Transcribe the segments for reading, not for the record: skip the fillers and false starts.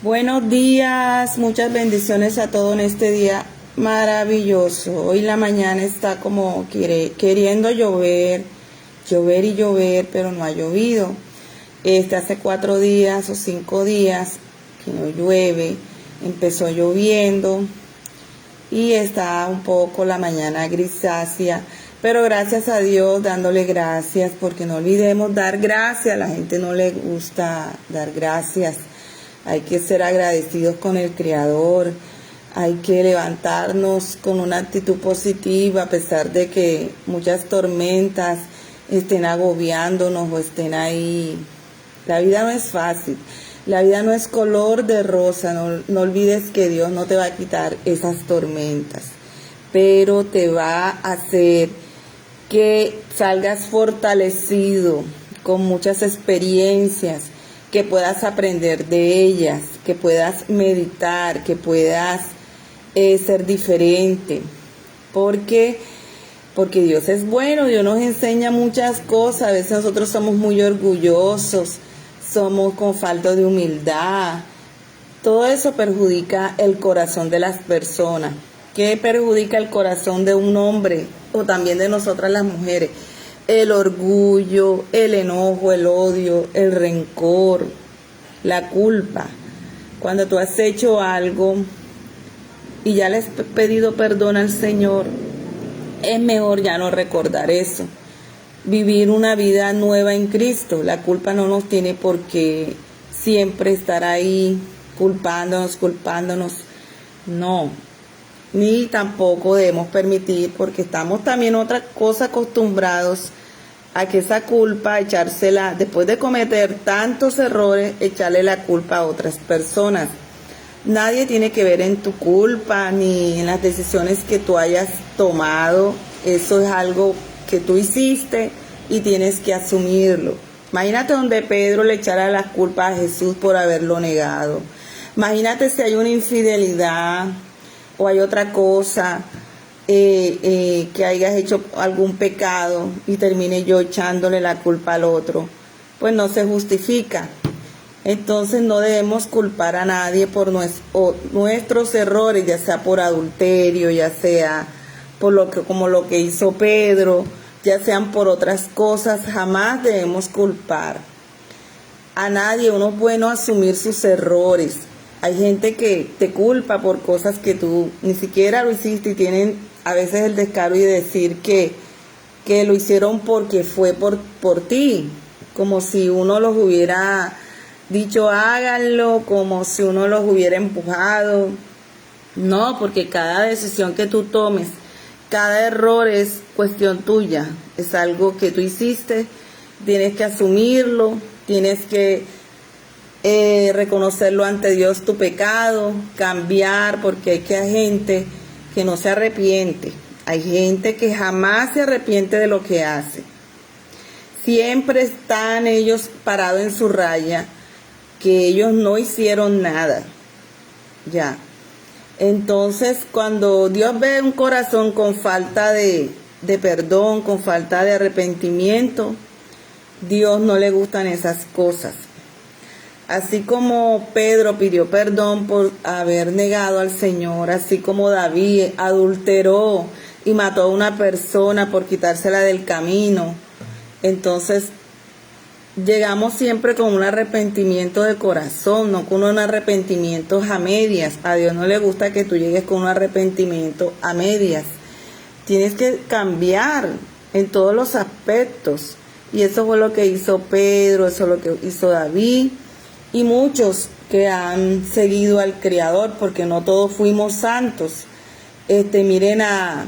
Buenos días, muchas bendiciones a todos en este día maravilloso. Hoy la mañana está como queriendo llover, llover y llover, pero no ha llovido. Hace 4 días o 5 días que no llueve, empezó lloviendo y está un poco la mañana grisácea, pero gracias a Dios, dándole gracias, porque no olvidemos dar gracias. A la gente no le gusta dar gracias. Hay que ser agradecidos con el Creador, hay que levantarnos con una actitud positiva a pesar de que muchas tormentas estén agobiándonos o estén ahí. La vida no es fácil, la vida no es color de rosa. No olvides que Dios no te va a quitar esas tormentas, pero te va a hacer que salgas fortalecido con muchas experiencias, que puedas aprender de ellas, que puedas meditar, que puedas ser diferente. Porque Dios es bueno, Dios nos enseña muchas cosas. A veces nosotros somos muy orgullosos, somos con falta de humildad. Todo eso perjudica el corazón de las personas. ¿Qué perjudica el corazón de un hombre o también de nosotras las mujeres? El orgullo, el enojo, el odio, el rencor, la culpa. Cuando tú has hecho algo y ya le has pedido perdón al Señor, es mejor ya no recordar eso. Vivir una vida nueva en Cristo. La culpa no nos tiene por qué siempre estar ahí culpándonos. No. Ni tampoco debemos permitir, porque estamos también otra cosa acostumbrados a que esa culpa, echársela, después de cometer tantos errores, echarle la culpa a otras personas. Nadie tiene que ver en tu culpa ni en las decisiones que tú hayas tomado. Eso es algo que tú hiciste y tienes que asumirlo. Imagínate donde Pedro le echara la culpa a Jesús por haberlo negado. Imagínate si hay una infidelidad o hay otra cosa, que hayas hecho algún pecado y termine yo echándole la culpa al otro. Pues no se justifica. Entonces no debemos culpar a nadie por nuestros errores, ya sea por adulterio, ya sea como lo que hizo Pedro, ya sean por otras cosas. Jamás debemos culpar a nadie. Uno es bueno asumir sus errores. Hay gente que te culpa por cosas que tú ni siquiera lo hiciste y tienen a veces el descaro de decir que lo hicieron porque fue por ti, como si uno los hubiera dicho háganlo, como si uno los hubiera empujado. No, porque cada decisión que tú tomes, cada error es cuestión tuya, es algo que tú hiciste, tienes que asumirlo, tienes que reconocerlo ante Dios, tu pecado, cambiar, porque hay gente que no se arrepiente, hay gente que jamás se arrepiente de lo que hace, siempre están ellos parados en su raya, que ellos no hicieron nada, ya. Entonces, cuando Dios ve un corazón con falta de perdón, con falta de arrepentimiento, Dios no le gustan esas cosas. Así como Pedro pidió perdón por haber negado al Señor, así como David adulteró y mató a una persona por quitársela del camino, entonces llegamos siempre con un arrepentimiento de corazón, no con un arrepentimiento a medias. A Dios no le gusta que tú llegues con un arrepentimiento a medias. Tienes que cambiar en todos los aspectos. Y eso fue lo que hizo Pedro, eso es lo que hizo David y muchos que han seguido al Creador, porque no todos fuimos santos. Miren a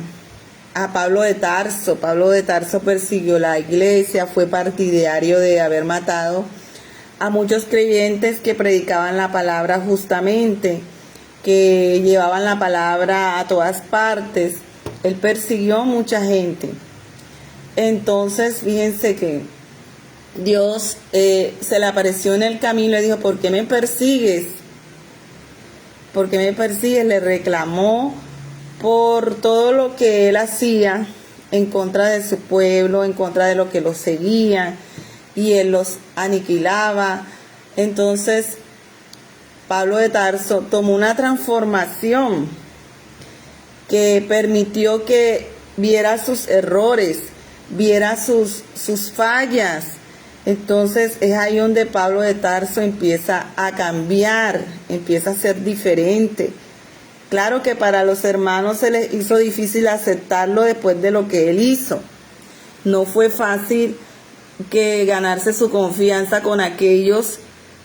Pablo de Tarso. Pablo de Tarso persiguió la iglesia, fue partidario de haber matado a muchos creyentes que predicaban la palabra justamente, que llevaban la palabra a todas partes. Él persiguió a mucha gente. Entonces, fíjense que Dios se le apareció en el camino y le dijo, ¿por qué me persigues? ¿Por qué me persigues? Le reclamó por todo lo que él hacía en contra de su pueblo, en contra de lo que los seguía, y él los aniquilaba. Entonces Pablo de Tarso tomó una transformación que permitió que viera sus errores, viera sus fallas. Entonces es ahí donde Pablo de Tarso empieza a cambiar, empieza a ser diferente. Claro que para los hermanos se les hizo difícil aceptarlo después de lo que él hizo. No fue fácil que ganarse su confianza con aquellos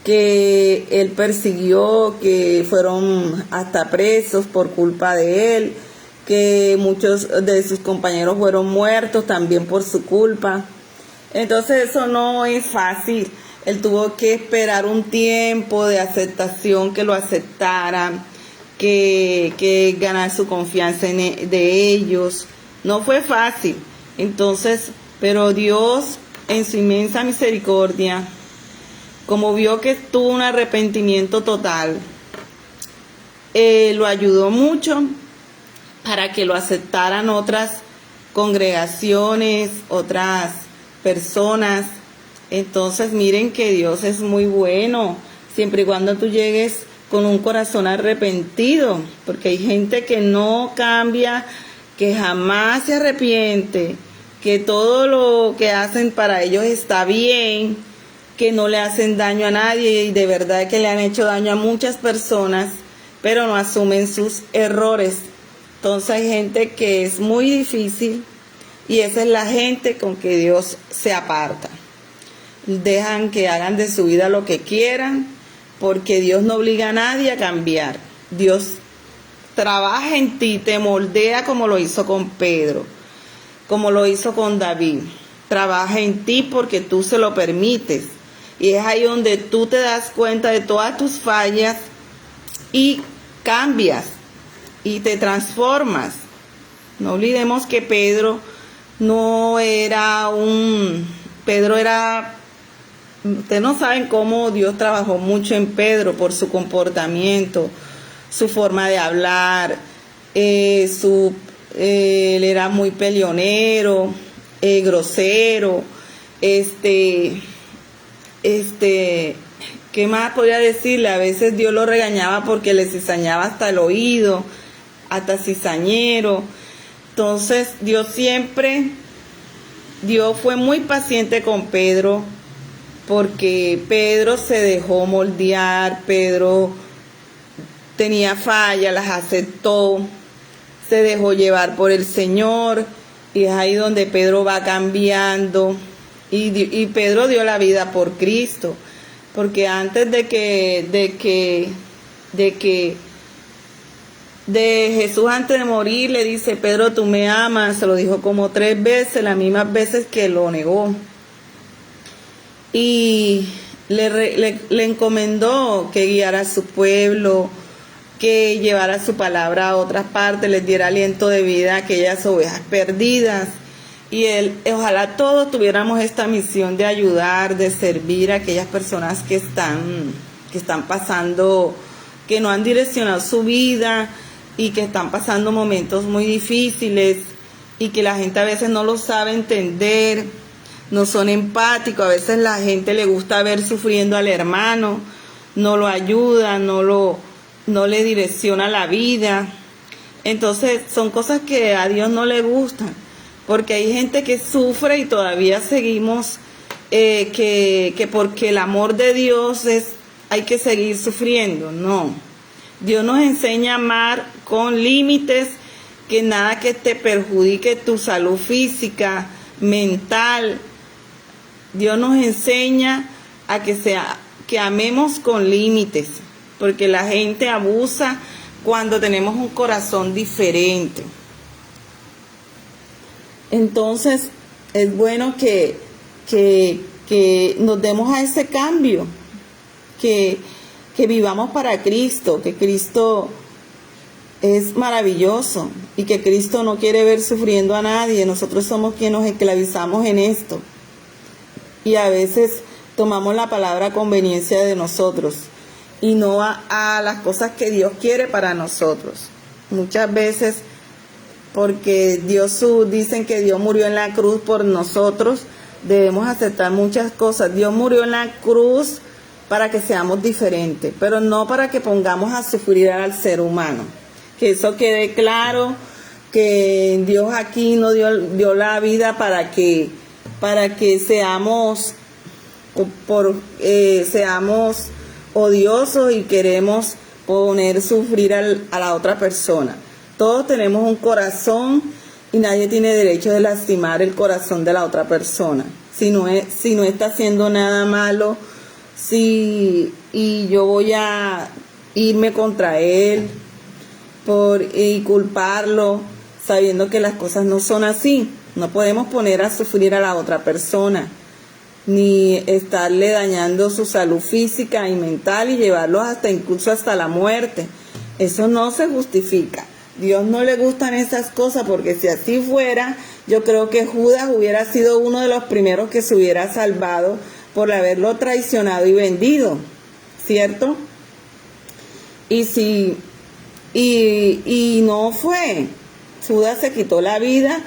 que él persiguió, que fueron hasta presos por culpa de él, que muchos de sus compañeros fueron muertos también por su culpa. Entonces eso no es fácil. Él tuvo que esperar un tiempo de aceptación, que lo aceptaran, que ganar su confianza de ellos. No fue fácil. Entonces, pero Dios en su inmensa misericordia, como vio que tuvo un arrepentimiento total, lo ayudó mucho para que lo aceptaran otras congregaciones, otras personas. Entonces miren que Dios es muy bueno, siempre y cuando tú llegues con un corazón arrepentido, porque hay gente que no cambia, que jamás se arrepiente, que todo lo que hacen para ellos está bien, que no le hacen daño a nadie y de verdad que le han hecho daño a muchas personas, pero no asumen sus errores. Entonces hay gente que es muy difícil y esa es la gente con que Dios se aparta. Dejan que hagan de su vida lo que quieran, porque Dios no obliga a nadie a cambiar. Dios trabaja en ti, te moldea como lo hizo con Pedro, como lo hizo con David. Trabaja en ti porque tú se lo permites. Y es ahí donde tú te das cuenta de todas tus fallas y cambias y te transformas. No olvidemos que Pedro era, ustedes no saben cómo Dios trabajó mucho en Pedro por su comportamiento, su forma de hablar, él era muy peleonero, grosero, ¿qué más podría decirle? A veces Dios lo regañaba porque le cizañaba hasta el oído, hasta cizañero. Entonces Dios fue muy paciente con Pedro, porque Pedro se dejó moldear, Pedro tenía fallas, las aceptó, se dejó llevar por el Señor, y es ahí donde Pedro va cambiando, y Pedro dio la vida por Cristo, porque antes de Jesús, antes de morir, le dice: Pedro, tú me amas. Se lo dijo como 3 veces, las mismas veces que lo negó. Y le encomendó que guiara a su pueblo, que llevara su palabra a otras partes, les diera aliento de vida a aquellas ovejas perdidas. Y ojalá todos tuviéramos esta misión de ayudar, de servir a aquellas personas que están pasando, que no han direccionado su vida y que están pasando momentos muy difíciles y que la gente a veces no lo sabe entender, no son empáticos. A veces la gente le gusta ver sufriendo al hermano, no lo ayuda, no le direcciona la vida. Entonces son cosas que a Dios no le gustan, porque hay gente que sufre y todavía seguimos que porque el amor de Dios hay que seguir sufriendo. No, Dios nos enseña a amar con límites, que nada que te perjudique tu salud física, mental. Dios nos enseña a que amemos con límites, porque la gente abusa cuando tenemos un corazón diferente. Entonces es bueno que nos demos a ese cambio, que vivamos para Cristo, que Cristo es maravilloso y que Cristo no quiere ver sufriendo a nadie. Nosotros somos quienes nos esclavizamos en esto y a veces tomamos la palabra a conveniencia de nosotros y no a las cosas que Dios quiere para nosotros. Muchas veces, porque dicen que Dios murió en la cruz por nosotros, debemos aceptar muchas cosas. Dios murió en la cruz para que seamos diferentes, pero no para que pongamos a sufrir al ser humano. Que eso quede claro, que Dios aquí no dio la vida para que seamos seamos odiosos y queremos poner sufrir a la otra persona. Todos tenemos un corazón y nadie tiene derecho de lastimar el corazón de la otra persona. Si no está haciendo nada malo, y yo voy a irme contra él y culparlo, sabiendo que las cosas no son así. No podemos poner a sufrir a la otra persona, ni estarle dañando su salud física y mental y llevarlo incluso hasta la muerte. Eso no se justifica. Dios no le gustan esas cosas, porque si así fuera, yo creo que Judas hubiera sido uno de los primeros que se hubiera salvado por haberlo traicionado y vendido, ¿cierto? Y no fue. Judas se quitó la vida,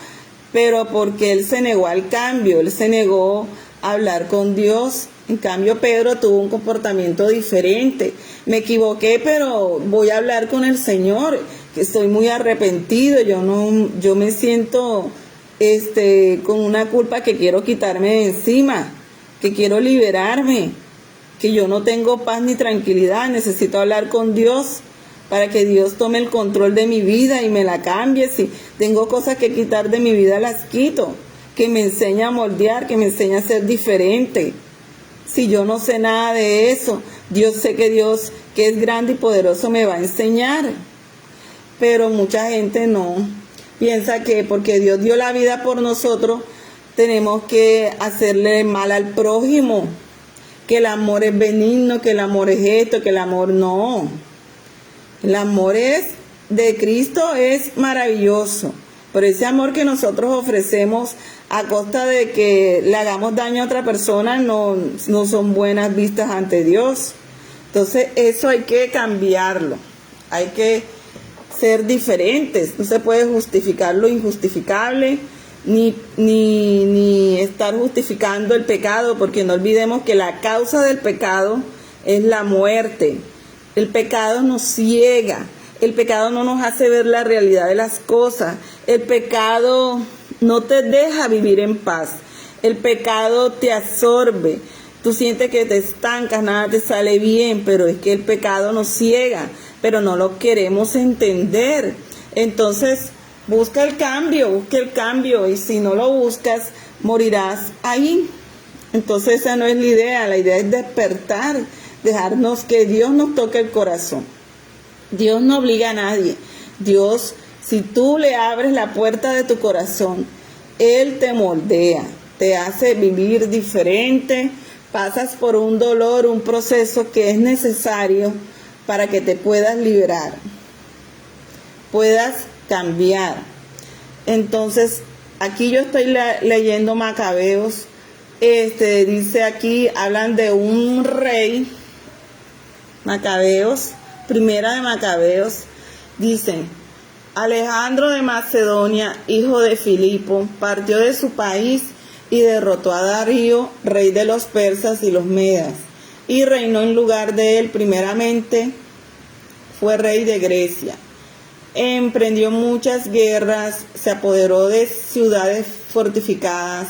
pero porque él se negó al cambio, él se negó a hablar con Dios. En cambio, Pedro tuvo un comportamiento diferente. Me equivoqué, pero voy a hablar con el Señor, que estoy muy arrepentido. Yo me siento con una culpa que quiero quitarme de encima, que quiero liberarme, que yo no tengo paz ni tranquilidad. Necesito hablar con Dios para que Dios tome el control de mi vida y me la cambie. Si tengo cosas que quitar de mi vida, las quito. Que me enseñe a moldear, que me enseñe a ser diferente. Si yo no sé nada de eso, sé que Dios, que es grande y poderoso, me va a enseñar. Pero mucha gente no piensa que porque Dios dio la vida por nosotros, tenemos que hacerle mal al prójimo, que el amor es benigno, que el amor es esto, que el amor no. El amor de Cristo es maravilloso, pero ese amor que nosotros ofrecemos a costa de que le hagamos daño a otra persona no son buenas vistas ante Dios. Entonces eso hay que cambiarlo, hay que ser diferentes. No se puede justificar lo injustificable, ni estar justificando el pecado, porque no olvidemos que la causa del pecado es la muerte. El pecado nos ciega, el pecado no nos hace ver la realidad de las cosas, el pecado no te deja vivir en paz, el pecado te absorbe, tú sientes que te estancas, nada te sale bien, pero es que el pecado nos ciega, pero no lo queremos entender. Entonces busca el cambio, y si no lo buscas, morirás ahí. Entonces esa no es la idea es despertar, dejarnos que Dios nos toque el corazón. Dios no obliga a nadie. Dios, si tú le abres la puerta de tu corazón, Él te moldea, te hace vivir diferente, pasas por un dolor, un proceso que es necesario para que te puedas liberar, puedas cambiar. Entonces, aquí yo estoy leyendo Macabeos, dice aquí, hablan de un rey, Macabeos, primera de Macabeos, dicen: Alejandro de Macedonia, hijo de Filipo, partió de su país y derrotó a Darío, rey de los persas y los medas, y reinó en lugar de él. Primeramente fue rey de Grecia. Emprendió muchas guerras, se apoderó de ciudades fortificadas,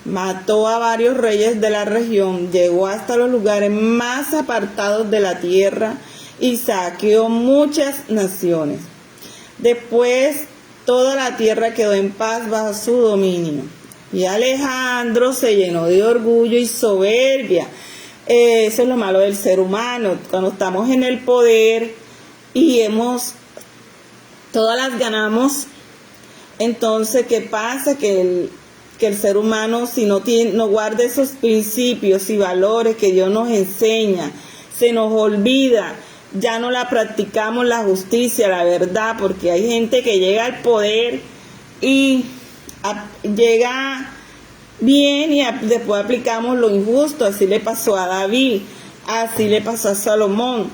mató a varios reyes de la región, llegó hasta los lugares más apartados de la tierra y saqueó muchas naciones. Después toda la tierra quedó en paz bajo su dominio. Y Alejandro se llenó de orgullo y soberbia. Eso es lo malo del ser humano. Cuando estamos en el poder y todas las ganamos, entonces ¿qué pasa? Que el ser humano, si no guarda esos principios y valores que Dios nos enseña, se nos olvida, ya no la practicamos, la justicia, la verdad, porque hay gente que llega al poder y llega bien y después aplicamos lo injusto. Así le pasó a David, así le pasó a Salomón.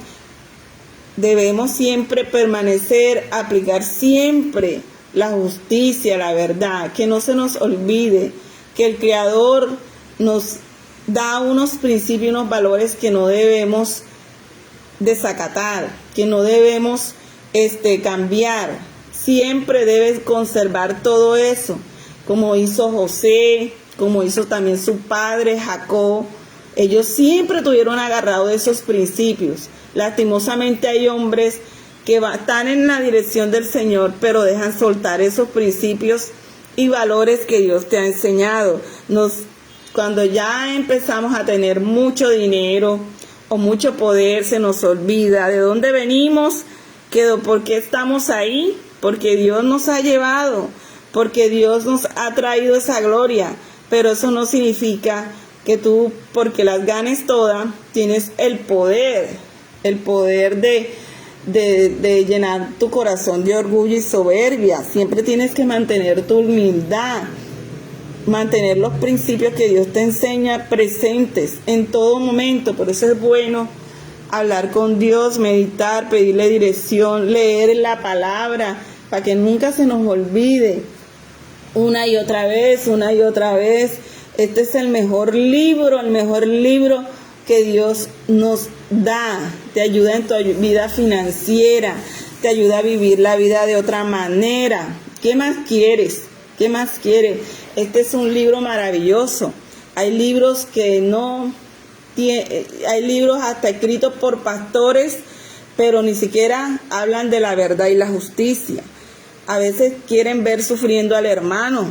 Debemos siempre permanecer, aplicar siempre la justicia, la verdad, que no se nos olvide que el Creador nos da unos principios, unos valores que no debemos desacatar, que no debemos cambiar. Siempre debes conservar todo eso, como hizo José, como hizo también su padre Jacob. Ellos siempre tuvieron agarrado esos principios. Lastimosamente hay hombres que están en la dirección del Señor, pero dejan soltar esos principios y valores que Dios te ha enseñado. Cuando ya empezamos a tener mucho dinero o mucho poder, se nos olvida de dónde venimos, por qué estamos ahí, porque Dios nos ha llevado, porque Dios nos ha traído esa gloria. Pero eso no significa que tú, porque las ganes todas, tienes el poder de llenar tu corazón de orgullo y soberbia. Siempre tienes que mantener tu humildad, mantener los principios que Dios te enseña presentes en todo momento. Por eso es bueno hablar con Dios, meditar, pedirle dirección, leer la palabra, para que nunca se nos olvide. Una y otra vez. Este es el mejor libro que Dios nos da. Te ayuda en tu vida financiera, te ayuda a vivir la vida de otra manera. ¿Qué más quieres? Este es un libro maravilloso. Hay libros hay libros hasta escritos por pastores, pero ni siquiera hablan de la verdad y la justicia. A veces quieren ver sufriendo al hermano,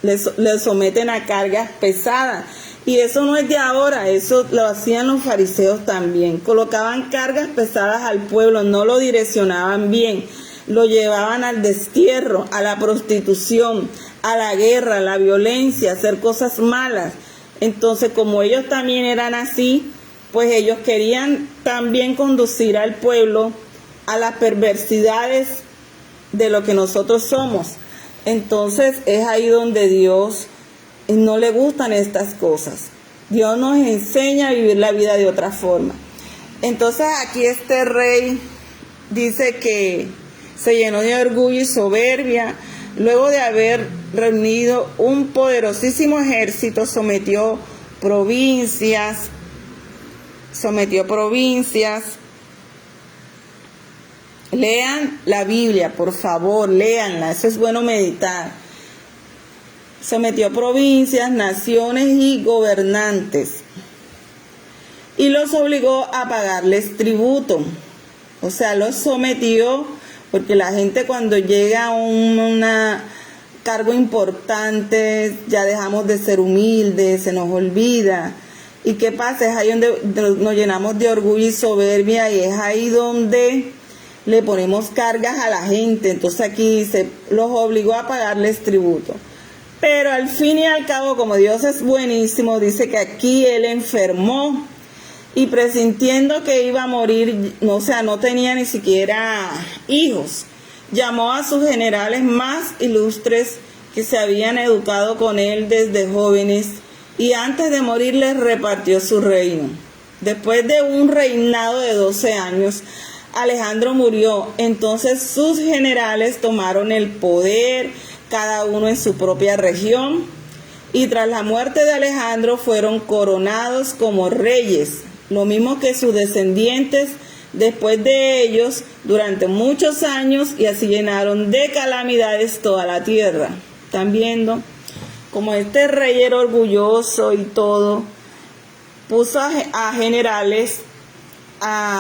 le someten a cargas pesadas. Y eso no es de ahora, eso lo hacían los fariseos también. Colocaban cargas pesadas al pueblo, no lo direccionaban bien. Lo llevaban al destierro, a la prostitución, a la guerra, a la violencia, a hacer cosas malas. Entonces, como ellos también eran así, pues ellos querían también conducir al pueblo a las perversidades de lo que nosotros somos. Entonces es ahí donde Dios no le gustan estas cosas. Dios nos enseña a vivir la vida de otra forma. Entonces aquí este rey dice que se llenó de orgullo y soberbia. Luego de haber reunido un poderosísimo ejército, sometió provincias. Lean la Biblia, por favor, léanla, eso es bueno meditar. Sometió provincias, naciones y gobernantes, y los obligó a pagarles tributo. O sea, los sometió, porque la gente cuando llega a un cargo importante, ya dejamos de ser humildes, se nos olvida. ¿Y qué pasa? Es ahí donde nos llenamos de orgullo y soberbia, y es ahí donde le ponemos cargas a la gente. Entonces aquí dice, los obligó a pagarles tributo. Pero al fin y al cabo, como Dios es buenísimo, dice que aquí él enfermó, y presintiendo que iba a morir, no tenía ni siquiera hijos, llamó a sus generales más ilustres que se habían educado con él desde jóvenes, y antes de morir les repartió su reino. Después de un reinado de 12 años, Alejandro murió. Entonces sus generales tomaron el poder, cada uno en su propia región, y tras la muerte de Alejandro fueron coronados como reyes, lo mismo que sus descendientes después de ellos durante muchos años, y así llenaron de calamidades toda la tierra. ¿Están viendo? Como este rey era orgulloso y todo, puso a generales,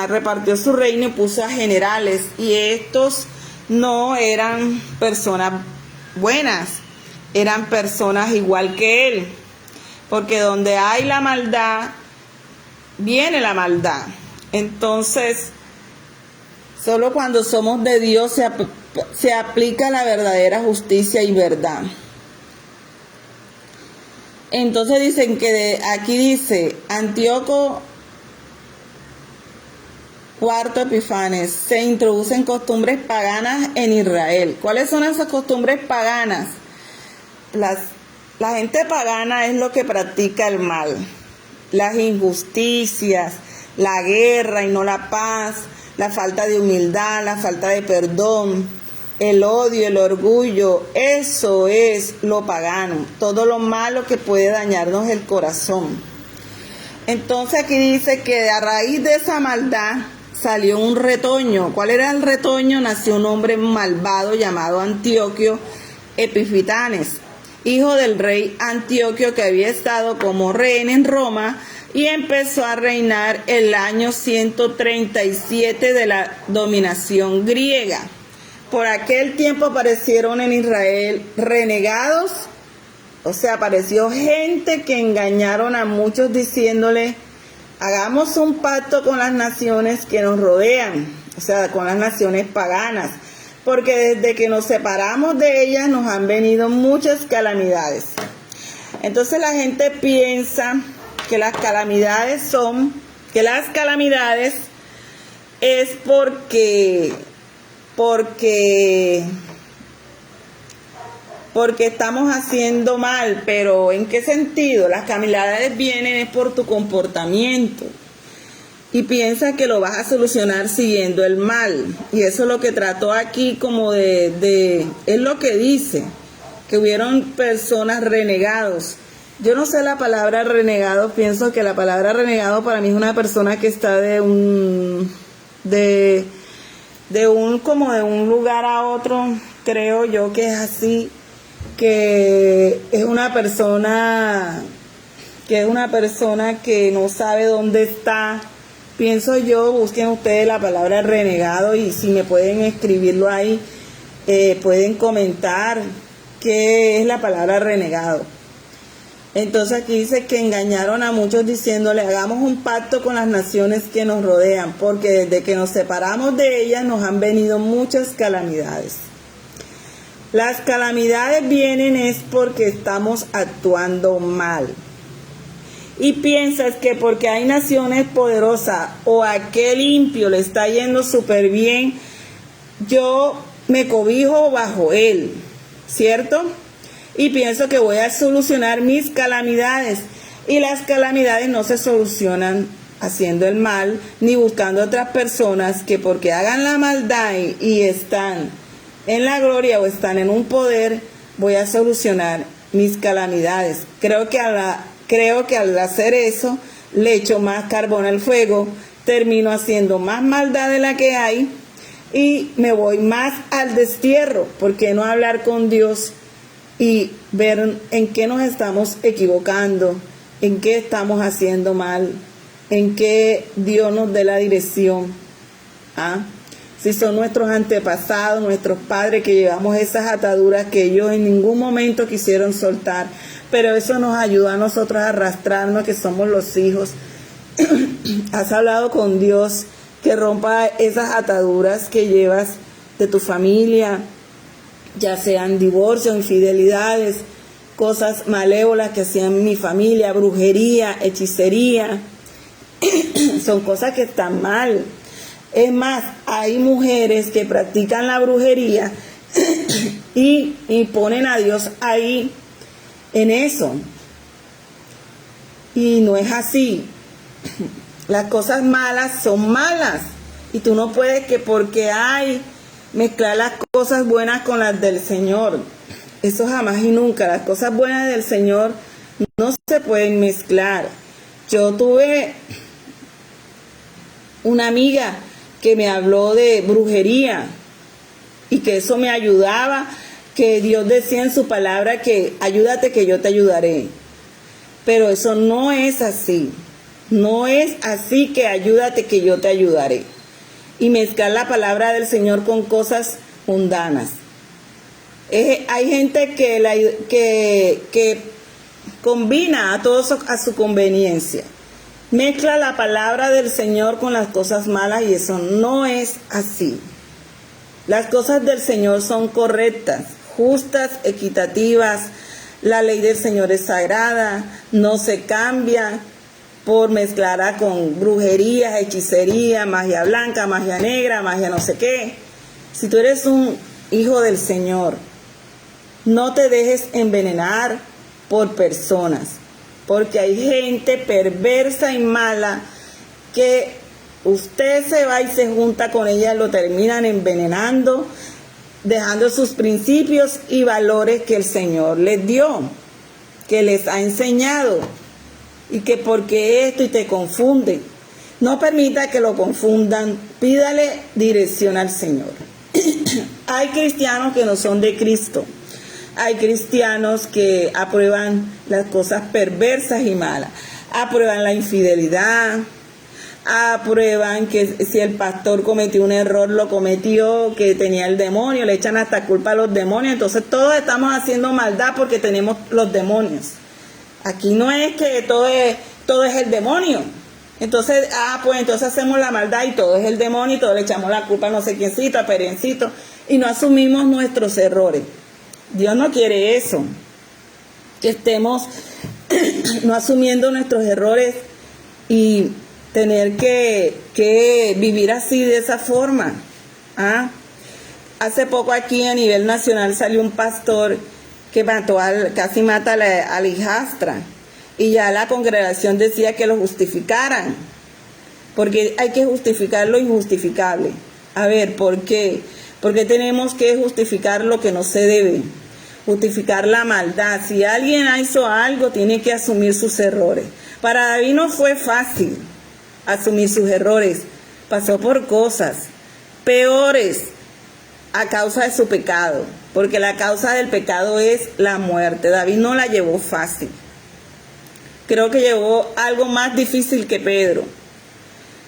repartió su reino y puso a generales, y estos no eran personas buenas, eran personas igual que él, porque donde hay la maldad, viene la maldad. Entonces, solo cuando somos de Dios se aplica la verdadera justicia y verdad. Entonces dicen que aquí dice, Antíoco IV Epifanes, se introducen costumbres paganas en Israel. ¿Cuáles son esas costumbres paganas? La gente pagana es lo que practica el mal, las injusticias, la guerra y no la paz, la falta de humildad, la falta de perdón, el odio, el orgullo. Eso es lo pagano, todo lo malo que puede dañarnos el corazón. Entonces aquí dice que a raíz de esa maldad salió un retoño. ¿Cuál era el retoño? Nació un hombre malvado llamado Antioquio Epifitanes, hijo del rey Antioquio, que había estado como rey en Roma, y empezó a reinar el año 137 de la dominación griega. Por aquel tiempo aparecieron en Israel renegados, o sea, apareció gente que engañaron a muchos diciéndole: hagamos un pacto con las naciones que nos rodean, o sea, con las naciones paganas, porque desde que nos separamos de ellas nos han venido muchas calamidades. Entonces la gente piensa que las calamidades es porque estamos haciendo mal. Pero ¿en qué sentido? Las calamidades vienen es por tu comportamiento, y piensa que lo vas a solucionar siguiendo el mal. Y eso es lo que trató aquí como es lo que dice, que hubieron personas renegados. Yo no sé la palabra renegado, pienso que la palabra renegado para mí es una persona que está de un lugar a otro, creo yo que es así, que es una persona que no sabe dónde está. Pienso yo, busquen ustedes la palabra renegado, y si me pueden escribirlo ahí, pueden comentar qué es la palabra renegado. Entonces aquí dice que engañaron a muchos diciéndole: hagamos un pacto con las naciones que nos rodean, porque desde que nos separamos de ellas nos han venido muchas calamidades. Las calamidades vienen es porque estamos actuando mal. Y piensas que porque hay naciones poderosas o a aquel impío le está yendo súper bien, yo me cobijo bajo él, ¿cierto? Y pienso que voy a solucionar mis calamidades. Y las calamidades no se solucionan haciendo el mal, ni buscando otras personas que porque hagan la maldad y están en la gloria o están en un poder, voy a solucionar mis calamidades. Creo que al hacer eso, le echo más carbón al fuego, termino haciendo más maldad de la que hay y me voy más al destierro. ¿Por qué no hablar con Dios y ver en qué nos estamos equivocando, en qué estamos haciendo mal, en qué Dios nos dé la dirección? Si son nuestros antepasados, nuestros padres, que llevamos esas ataduras que ellos en ningún momento quisieron soltar, pero eso nos ayuda a nosotros a arrastrarnos, que somos los hijos. Has hablado con Dios que rompa esas ataduras que llevas de tu familia, ya sean divorcios, infidelidades, cosas malévolas que hacían mi familia, brujería, hechicería. Son cosas que están mal. Es más, hay mujeres que practican la brujería y ponen a Dios ahí en eso. Y no es así. Las cosas malas son malas. Y tú no puedes mezclar las cosas buenas con las del Señor. Eso jamás y nunca. Las cosas buenas del Señor no se pueden mezclar. Yo tuve una amiga que me habló de brujería y que eso me ayudaba, que Dios decía en su palabra que ayúdate que yo te ayudaré. Pero eso no es así. No es así, que ayúdate que yo te ayudaré. Y mezclar la palabra del Señor con cosas mundanas. Hay gente que combina a todo a su conveniencia. Mezcla la palabra del Señor con las cosas malas, y eso no es así. Las cosas del Señor son correctas, justas, equitativas. La ley del Señor es sagrada, no se cambia por mezclarla con brujería, hechicería, magia blanca, magia negra, magia no sé qué. Si tú eres un hijo del Señor, no te dejes envenenar por personas, porque hay gente perversa y mala que usted se va y se junta con ella, lo terminan envenenando, dejando sus principios y valores que el Señor les dio, que les ha enseñado. y que por qué esto, y te confunden. No permita que lo confundan, pídale dirección al Señor. Hay cristianos que no son de Cristo. Hay cristianos que aprueban las cosas perversas y malas. Aprueban la infidelidad. Aprueban que si el pastor cometió un error, lo cometió, que tenía el demonio. Le echan hasta culpa a los demonios. Entonces todos estamos haciendo maldad porque tenemos los demonios. Aquí no es que todo es el demonio. Entonces, pues entonces hacemos la maldad y todo es el demonio y todos le echamos la culpa a no sé quiéncito, a Perencito, y no asumimos nuestros errores. Dios no quiere eso, que estemos no asumiendo nuestros errores y tener que vivir así, de esa forma. Hace poco aquí a nivel nacional salió un pastor que casi mata a la hijastra, y ya la congregación decía que lo justificaran, porque hay que justificar lo injustificable. A ver, ¿por qué? Porque tenemos que justificar lo que no se debe, justificar la maldad. Si alguien hizo algo, tiene que asumir sus errores. Para David no fue fácil asumir sus errores, pasó por cosas peores a causa de su pecado, porque la causa del pecado es la muerte. David no la llevó fácil. Creo que llevó algo más difícil que Pedro.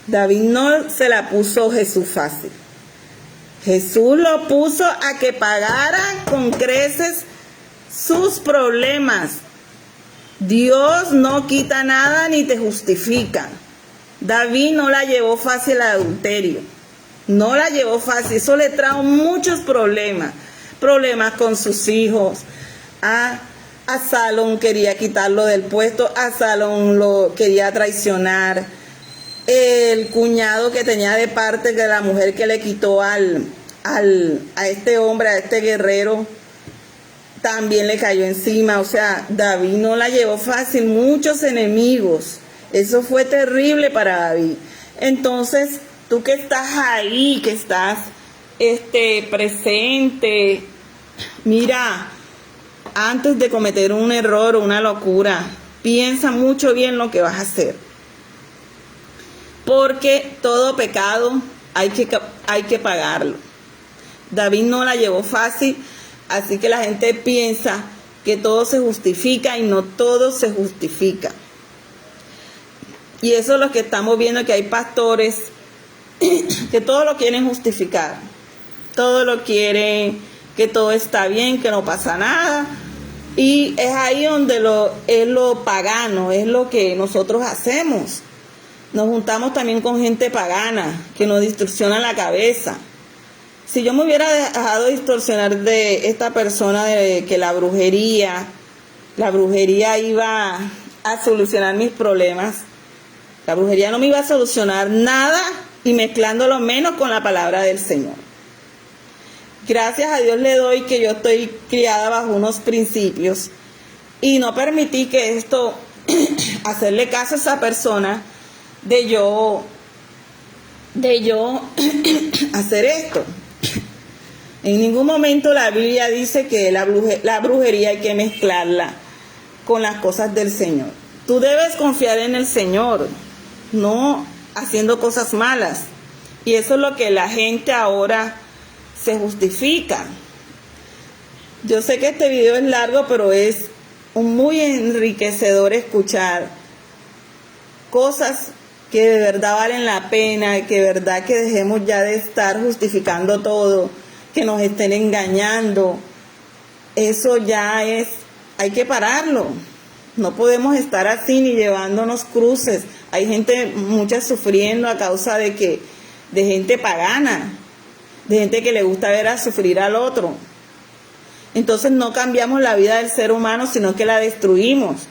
David no se la puso Jesús fácil. Jesús lo puso a que pagara con creces sus problemas. Dios no quita nada ni te justifica. David no la llevó fácil al adulterio. No la llevó fácil. Eso le trajo muchos problemas. Problemas con sus hijos. Absalón quería quitarlo del puesto. Absalón lo quería traicionar. El cuñado que tenía de parte de la mujer que le quitó a este hombre, a este guerrero, también le cayó encima. O sea, David no la llevó fácil. Muchos enemigos. Eso fue terrible para David. Entonces, tú que estás ahí, que estás presente, mira, antes de cometer un error o una locura, piensa mucho bien lo que vas a hacer. Porque todo pecado hay que pagarlo. David no la llevó fácil, así que la gente piensa que todo se justifica y no todo se justifica. Y eso es lo que estamos viendo, que hay pastores que todo lo quieren justificar. Todo lo quieren, que todo está bien, que no pasa nada. Y es ahí donde es lo pagano, es lo que nosotros hacemos. Nos juntamos también con gente pagana que nos distorsiona la cabeza. Si yo me hubiera dejado distorsionar de esta persona de que la brujería iba a solucionar mis problemas, la brujería no me iba a solucionar nada, y mezclándolo menos con la palabra del Señor. Gracias a Dios le doy que yo estoy criada bajo unos principios y no permití que esto, hacerle caso a esa persona, de yo hacer esto. En ningún momento la Biblia dice que la brujería hay que mezclarla con las cosas del Señor. Tú debes confiar en el Señor, no haciendo cosas malas. Y eso es lo que la gente ahora se justifica. Yo sé que este video es largo, pero es muy enriquecedor escuchar cosas que de verdad valen la pena, que de verdad que dejemos ya de estar justificando todo, que nos estén engañando. Eso ya hay que pararlo. No podemos estar así ni llevándonos cruces. Hay gente, muchas sufriendo a causa de gente pagana, de gente que le gusta ver a sufrir al otro. Entonces no cambiamos la vida del ser humano, sino que la destruimos.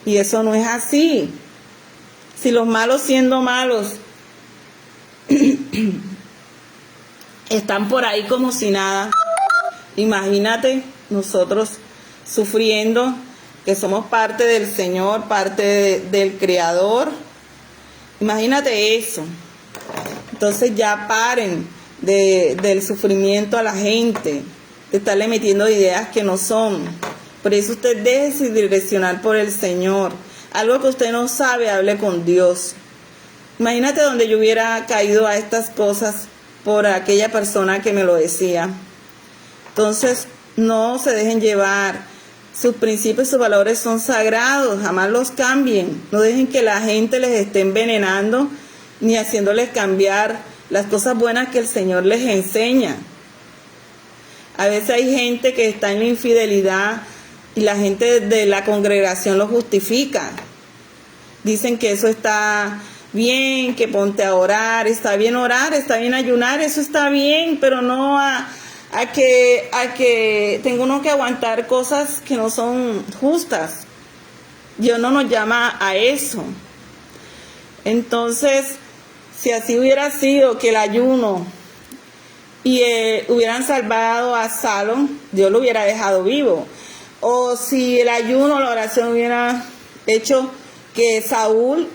Y eso no es así. Si los malos, siendo malos, están por ahí como si nada, imagínate nosotros sufriendo, que somos parte del Señor, parte del Creador. Imagínate eso. Entonces ya paren del sufrimiento a la gente, de estarle metiendo ideas que no son. Por eso usted déjese direccionar por el Señor. algo que usted no sabe, hable con Dios. Imagínate donde yo hubiera caído a estas cosas por aquella persona que me lo decía. Entonces, no se dejen llevar. Sus principios y sus valores son sagrados, jamás los cambien. No dejen que la gente les esté envenenando ni haciéndoles cambiar las cosas buenas que el Señor les enseña. A veces hay gente que está en la infidelidad y la gente de la congregación lo justifica. Dicen que eso está bien, que ponte a orar, está bien ayunar, eso está bien, pero no a que tenga uno que aguantar cosas que no son justas. Dios no nos llama a eso. Entonces, si así hubiera sido que el ayuno y hubieran salvado a Absalom, Dios lo hubiera dejado vivo. O si el ayuno, la oración hubiera hecho que Saúl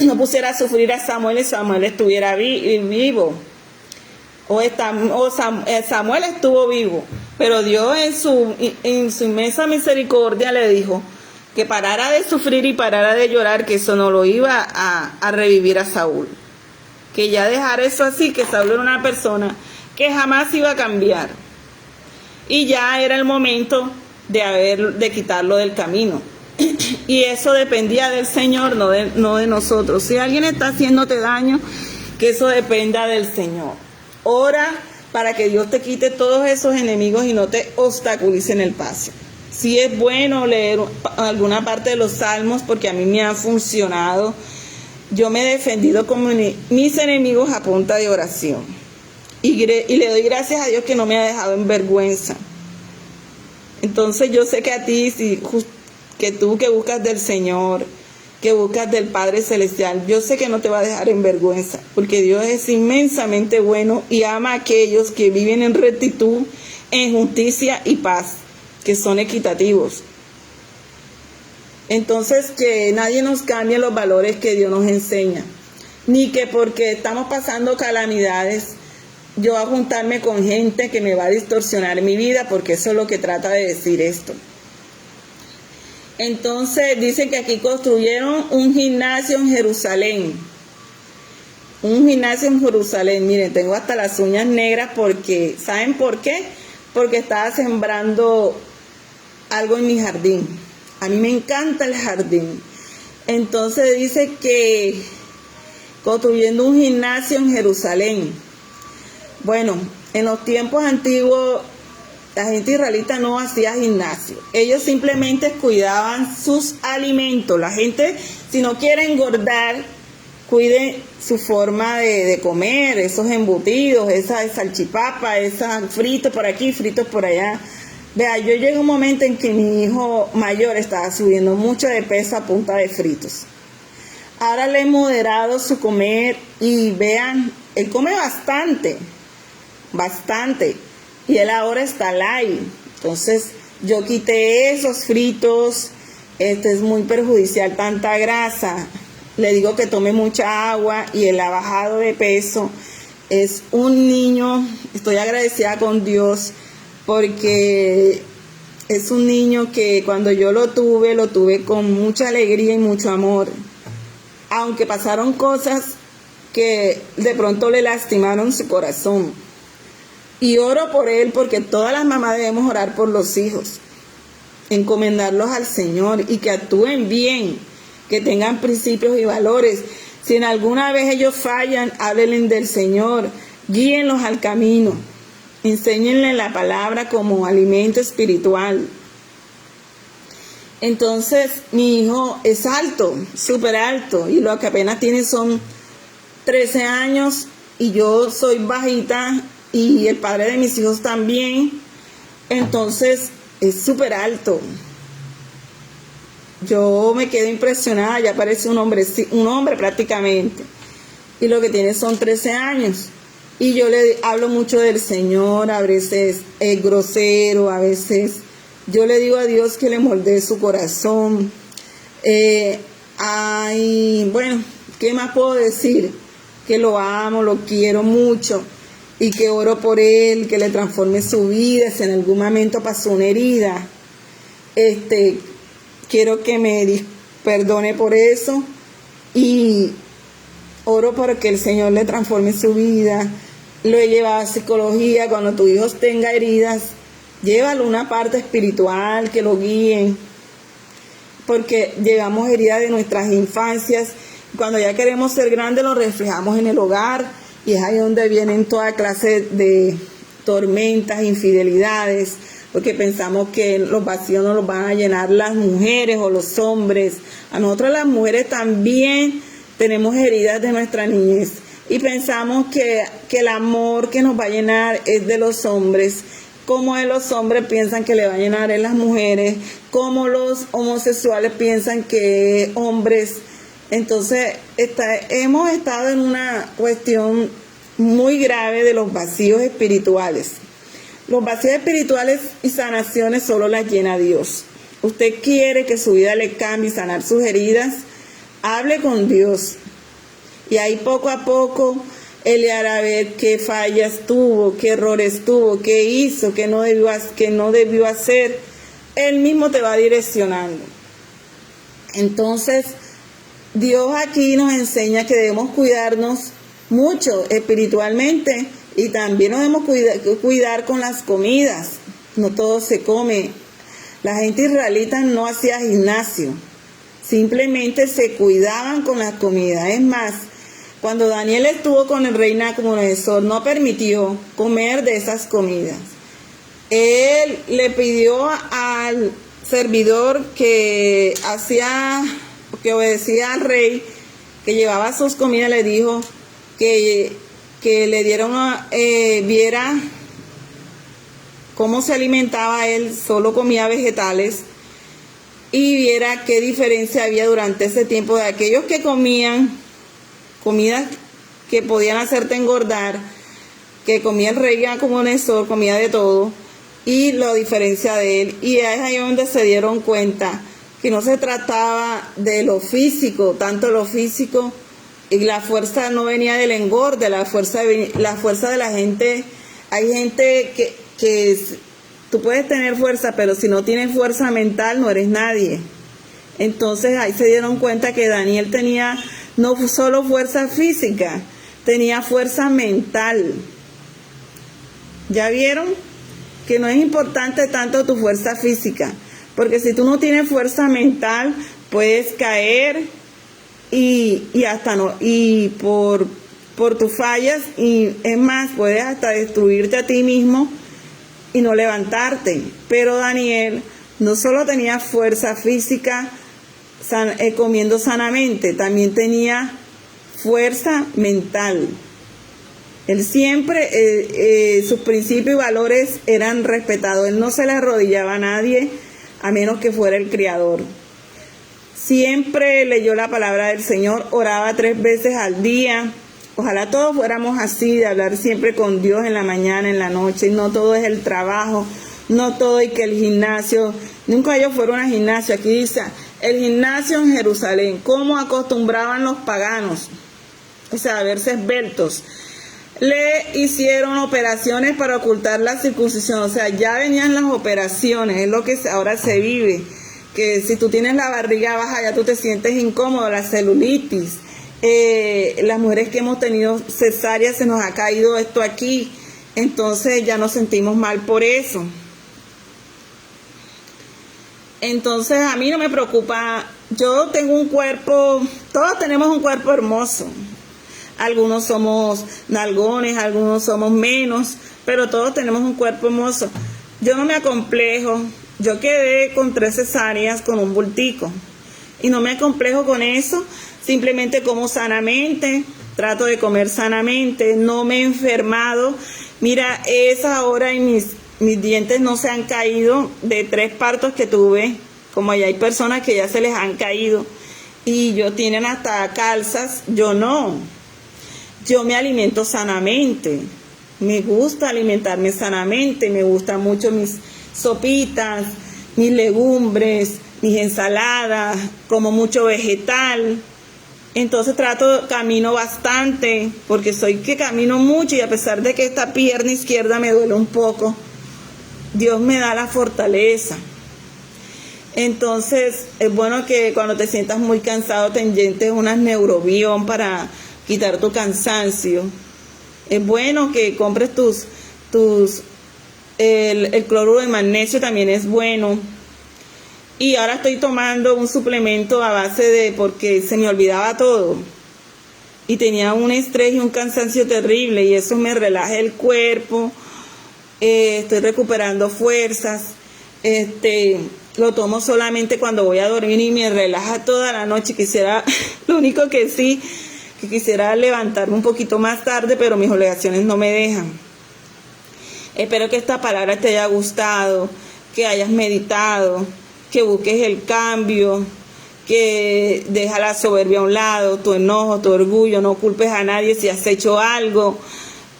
no pusiera a sufrir a Samuel y Samuel estuviera vivo. Samuel estuvo vivo, pero Dios en su inmensa misericordia le dijo que parara de sufrir y parara de llorar, que eso no lo iba a revivir a Saúl. Que ya dejara eso así, que Saúl era una persona que jamás iba a cambiar. Y ya era el momento de quitarlo del camino. Y eso dependía del Señor, no de nosotros. Si alguien está haciéndote daño, que eso dependa del Señor. Ora para que Dios te quite todos esos enemigos y no te obstaculicen el paso. Sí es bueno leer alguna parte de los salmos porque a mí me ha funcionado. Yo me he defendido como mis enemigos a punta de oración. Y le doy gracias a Dios que no me ha dejado en vergüenza. Entonces yo sé que a ti, que tú que buscas del Señor, que buscas del Padre Celestial, yo sé que no te va a dejar en vergüenza, porque Dios es inmensamente bueno y ama a aquellos que viven en rectitud, en justicia y paz, que son equitativos. Entonces, que nadie nos cambie los valores que Dios nos enseña, ni que porque estamos pasando calamidades, yo voy a juntarme con gente que me va a distorsionar mi vida, porque eso es lo que trata de decir esto. Entonces dicen que aquí construyeron un gimnasio en Jerusalén. Un gimnasio en Jerusalén. Miren, tengo hasta las uñas negras porque, ¿saben por qué? Porque estaba sembrando algo en mi jardín. A mí me encanta el jardín. Entonces dice que construyendo un gimnasio en Jerusalén. Bueno, en los tiempos antiguos la gente israelita no hacía gimnasio. Ellos simplemente cuidaban sus alimentos. La gente, si no quiere engordar, cuide su forma de comer, esos embutidos, esa salchipapa, esos fritos por aquí, fritos por allá. Vea, yo llegué a un momento en que mi hijo mayor estaba subiendo mucho de peso a punta de fritos. Ahora le he moderado su comer y vean, él come bastante. Y él ahora está light. Entonces yo quité esos fritos. Es muy perjudicial, tanta grasa. Le digo que tome mucha agua y él ha bajado de peso. Es un niño, estoy agradecida con Dios porque es un niño que cuando yo lo tuve con mucha alegría y mucho amor. Aunque pasaron cosas que de pronto le lastimaron su corazón. Y oro por él porque todas las mamás debemos orar por los hijos, encomendarlos al Señor y que actúen bien, que tengan principios y valores. Si en alguna vez ellos fallan, háblenle del Señor, guíenlos al camino, enséñenle la palabra como alimento espiritual. Entonces mi hijo es alto, súper alto, y lo que apenas tiene son 13 años y yo soy bajita. Y el padre de mis hijos también. Entonces es súper alto. Yo me quedo impresionada. Ya parece un hombre prácticamente. Y lo que tiene son 13 años. Y yo le hablo mucho del Señor. A veces es grosero. A veces yo le digo a Dios que le moldee su corazón. Bueno, ¿qué más puedo decir? Que lo amo, lo quiero mucho. Y que oro por él, que le transforme su vida. Si en algún momento pasó una herida, quiero que me perdone por eso y oro para que el Señor le transforme su vida. Lo he llevado a psicología. Cuando tu hijo tenga heridas, llévalo a una parte espiritual que lo guíen, porque llevamos heridas de nuestras infancias. Cuando ya queremos ser grandes, lo reflejamos en el hogar, y es ahí donde vienen toda clase de tormentas, infidelidades, porque pensamos que los vacíos nos los van a llenar las mujeres o los hombres. A nosotros las mujeres también tenemos heridas de nuestra niñez y pensamos que el amor que nos va a llenar es de los hombres. Como de los hombres piensan que le va a llenar en las mujeres, como los homosexuales piensan que hombres. Entonces hemos estado en una cuestión muy grave de los vacíos espirituales. Los vacíos espirituales y sanaciones solo las llena Dios. Usted quiere que su vida le cambie y sanar sus heridas, hable con Dios. Y ahí poco a poco Él le hará ver qué fallas tuvo, qué errores tuvo, qué hizo, qué no debió hacer. Él mismo te va direccionando. Entonces, Dios aquí nos enseña que debemos cuidarnos mucho espiritualmente, y también nos debemos cuidar con las comidas. No todo se come. La gente israelita no hacía gimnasio, simplemente se cuidaban con las comidas. Es más, cuando Daniel estuvo con el rey Nabucodonosor, no permitió comer de esas comidas. Él le pidió al servidor que obedecía al rey, que llevaba sus comidas, le dijo que le dieron viera cómo se alimentaba él, solo comía vegetales, y viera qué diferencia había durante ese tiempo de aquellos que comían comidas que podían hacerte engordar, que comía el rey Nabucodonosor, comía de todo, y la diferencia de él. Y es ahí donde se dieron cuenta que no se trataba de lo físico, tanto lo físico, y la fuerza no venía del engorde, la fuerza de la gente. Hay gente que tú puedes tener fuerza, pero si no tienes fuerza mental no eres nadie. Entonces ahí se dieron cuenta que Daniel tenía no solo fuerza física, tenía fuerza mental. ¿Ya vieron? Que no es importante tanto tu fuerza física, porque si tú no tienes fuerza mental, puedes caer y por tus fallas, y es más, puedes hasta destruirte a ti mismo y no levantarte. Pero Daniel no solo tenía fuerza física comiendo sanamente, también tenía fuerza mental. Él siempre, sus principios y valores eran respetados. Él no se le arrodillaba a nadie, a menos que fuera el Creador. Siempre leyó la palabra del Señor, oraba 3 veces al día. Ojalá todos fuéramos así, de hablar siempre con Dios en la mañana, en la noche. Y no todo es el trabajo, no todo es que el gimnasio. Nunca ellos fueron al gimnasio. Aquí dice, el gimnasio en Jerusalén, cómo acostumbraban los paganos, o sea, a verse esbeltos. Le hicieron operaciones para ocultar la circuncisión, o sea, ya venían las operaciones, es lo que ahora se vive, que si tú tienes la barriga baja ya tú te sientes incómodo, la celulitis, las mujeres que hemos tenido cesárea se nos ha caído esto aquí, entonces ya nos sentimos mal por eso. Entonces a mí no me preocupa, yo tengo un cuerpo, todos tenemos un cuerpo hermoso. Algunos somos nalgones, algunos somos menos, pero todos tenemos un cuerpo hermoso. Yo no me acomplejo. Yo quedé con 3 cesáreas con un bultico y no me acomplejo con eso. Simplemente como sanamente, trato de comer sanamente, no me he enfermado. Mira, esa hora y mis dientes no se han caído de 3 partos que tuve, como ya hay personas que ya se les han caído y yo tienen hasta calzas, yo no. Yo me alimento sanamente, me gusta alimentarme sanamente, me gustan mucho mis sopitas, mis legumbres, mis ensaladas, como mucho vegetal. Entonces camino bastante, porque soy que camino mucho y a pesar de que esta pierna izquierda me duele un poco, Dios me da la fortaleza. Entonces, es bueno que cuando te sientas muy cansado te inyectes unas Neurobion para quitar tu cansancio. Es bueno que compres el cloruro de magnesio también es bueno. Y ahora estoy tomando un suplemento a base de, porque se me olvidaba todo. Y tenía un estrés y un cansancio terrible y eso me relaja el cuerpo. Estoy recuperando fuerzas. Lo tomo solamente cuando voy a dormir y me relaja toda la noche. Lo único que sí, que quisiera levantarme un poquito más tarde, pero mis obligaciones no me dejan. Espero que esta palabra te haya gustado, que hayas meditado, que busques el cambio, que deja la soberbia a un lado, tu enojo, tu orgullo, no culpes a nadie si has hecho algo,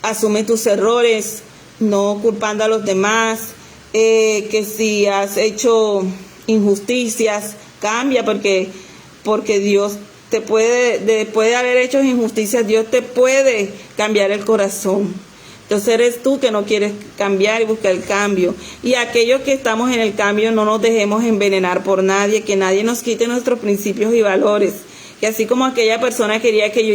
asume tus errores, no culpando a los demás, que si has hecho injusticias, cambia porque Dios te puede, después de haber hecho injusticias, Dios te puede cambiar el corazón. Entonces eres tú que no quieres cambiar y buscar el cambio. Y aquellos que estamos en el cambio no nos dejemos envenenar por nadie, que nadie nos quite nuestros principios y valores. Que así como aquella persona quería que yo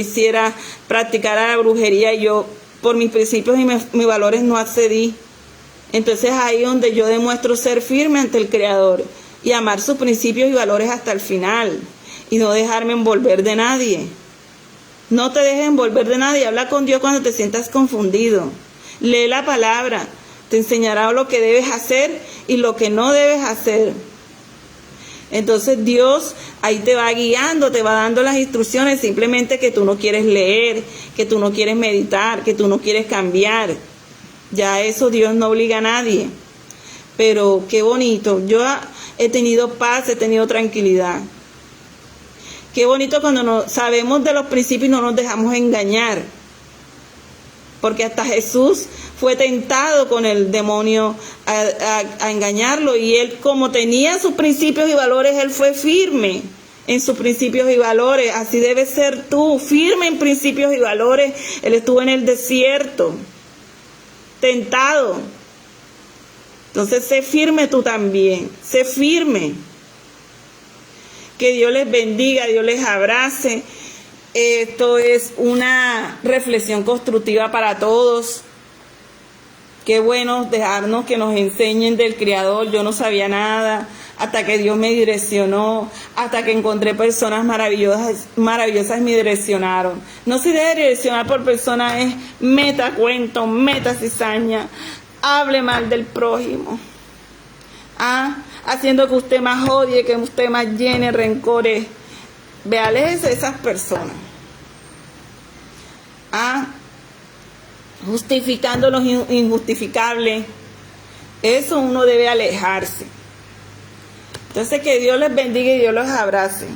practicara la brujería, y yo por mis principios y mis valores no accedí. Entonces ahí donde yo demuestro ser firme ante el Creador y amar sus principios y valores hasta el final. Y no dejarme envolver de nadie. No te dejes envolver de nadie. Habla con Dios cuando te sientas confundido. Lee la palabra. Te enseñará lo que debes hacer y lo que no debes hacer. Entonces Dios ahí te va guiando, te va dando las instrucciones. Simplemente que tú no quieres leer, que tú no quieres meditar, que tú no quieres cambiar. Ya eso Dios no obliga a nadie. Pero qué bonito. Yo he tenido paz, he tenido tranquilidad. Qué bonito cuando sabemos de los principios y no nos dejamos engañar. Porque hasta Jesús fue tentado con el demonio a engañarlo. Y él, como tenía sus principios y valores, él fue firme en sus principios y valores. Así debes ser tú, firme en principios y valores. Él estuvo en el desierto, tentado. Entonces, sé firme tú también. Sé firme. Que Dios les bendiga, Dios les abrace. Esto es una reflexión constructiva para todos. Qué bueno dejarnos que nos enseñen del Creador. Yo no sabía nada hasta que Dios me direccionó, hasta que encontré personas maravillosas y me direccionaron. No se debe direccionar por personas, meta cuento, meta cizaña, hable mal del prójimo. Haciendo que usted más odie, que usted más llene rencores. Aléjese de esas personas. Justificando lo injustificable. Eso uno debe alejarse. Entonces que Dios les bendiga y Dios los abrace.